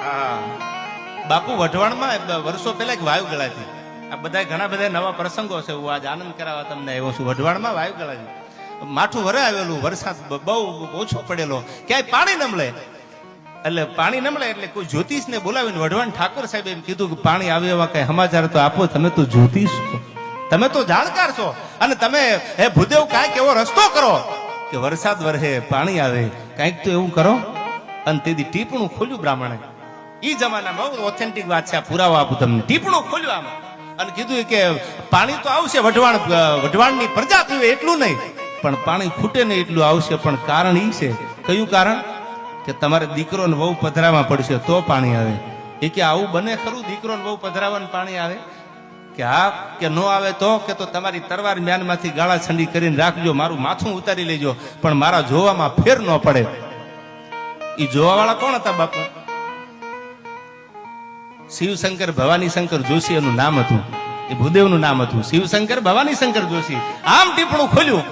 હા, બાપુ વઢવાણમાં વર્ષો પહેલા એક વાયુ ગળાતી. આ બધા ઘણા બધા નવા પ્રસંગો છે. હું આજ આનંદ કરાવવા તમને આવ્યો છું. વઢવાણમાં વાયુ ગળાતી, માઠું વરે આવેલું, વરસાદ બહુ ઓછો પડેલો, ક્યાંય પાણી ન મળે. એટલે પાણી ન મળે એટલે કોઈ જ્યોતિષ ને બોલાવીને વઢવાણ ઠાકોર સાહેબ એમ કીધું કે પાણી આવે એવા કઈ સમાચાર તો આપો, તમે તો જ્યોતિષ છો, તમે તો જાણકાર છો, અને તમે હે ભૂદેવ કાંઈક એવો રસ્તો કરો કે વરસાદ વરસે પાણી આવે, કાંઈક તો એવું કરો. અને તેથી ટીપણું ખોલ્યું બ્રાહ્મણે. ઈ જમાનામાં ઓથેન્ટિક વાત છે, પુરાવા આપું તમને. ટીપણું ખોલ્યું આમ અને કીધું કે પાણી તો આવશે, વઢવાણની પ્રજા પીવે એટલું નહીં, પણ પાણી ખૂટે નહીં એટલું આવશે. પણ કારણ ઈ છે, કયું કારણ? કે તમારે દીકરો ને વહુ પધરામાં પડશે તો પાણી આવે. એ કે આવું બને ખરું? દીકરો ને વહુ પધરાવાનું પાણી આવે? કે હા, કે નો આવે તો કે તો તમારી તરવાર મ્યાનમાંથી ગાળા છંડી કરીને રાખજો, મારું માથું ઉતારી લેજો, પણ મારા જોવામાં ફેર ન પડે. એ જોવા વાળા કોણ હતા બાપુ? શિવશંકર ભવાની શંકર જોશી એનું નામ હતું. એ ભૂદેવનું નામ હતું, શિવશંકર ભવાની શંકર જોશી. આમ ટીપણું ખોલ્યું.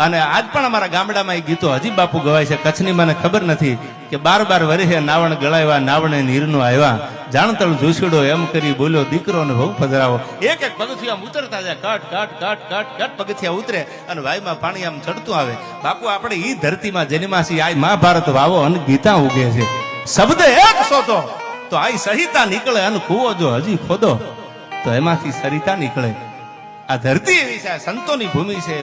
અને આજ પણ અમારા ગામડામાં એ ગીતો હજી બાપુ ગવાય છે. કચ્છની મને ખબર નથી કે 12 વર્ષે નાવણ ગળાવ્યા, નાવણે નીરનો આવ્યા, જાણતળ જોશીડો એમ કરી બોલ્યો, દીકરો ને બહુ પધરાવો. એક એક પગથિયા આમ ઉતરતા જાય, cut cut cut cut cut પગથિયા ઉતરે અને વાયુમાં પાણી આમ ચડતું આવે. બાપુ આપણે ઈ ધરતીમાં જન્માસી, આ મહાભારત વાવો અને ગીતા ઉગે છે. શબ્દ એક શોધો તો આ સહિતા નીકળે, અને કૂવો જો હજી ખોદો તો એમાંથી સરિતા નીકળે. આ ધરતી એવી છે, સંતોની ભૂમિ છે.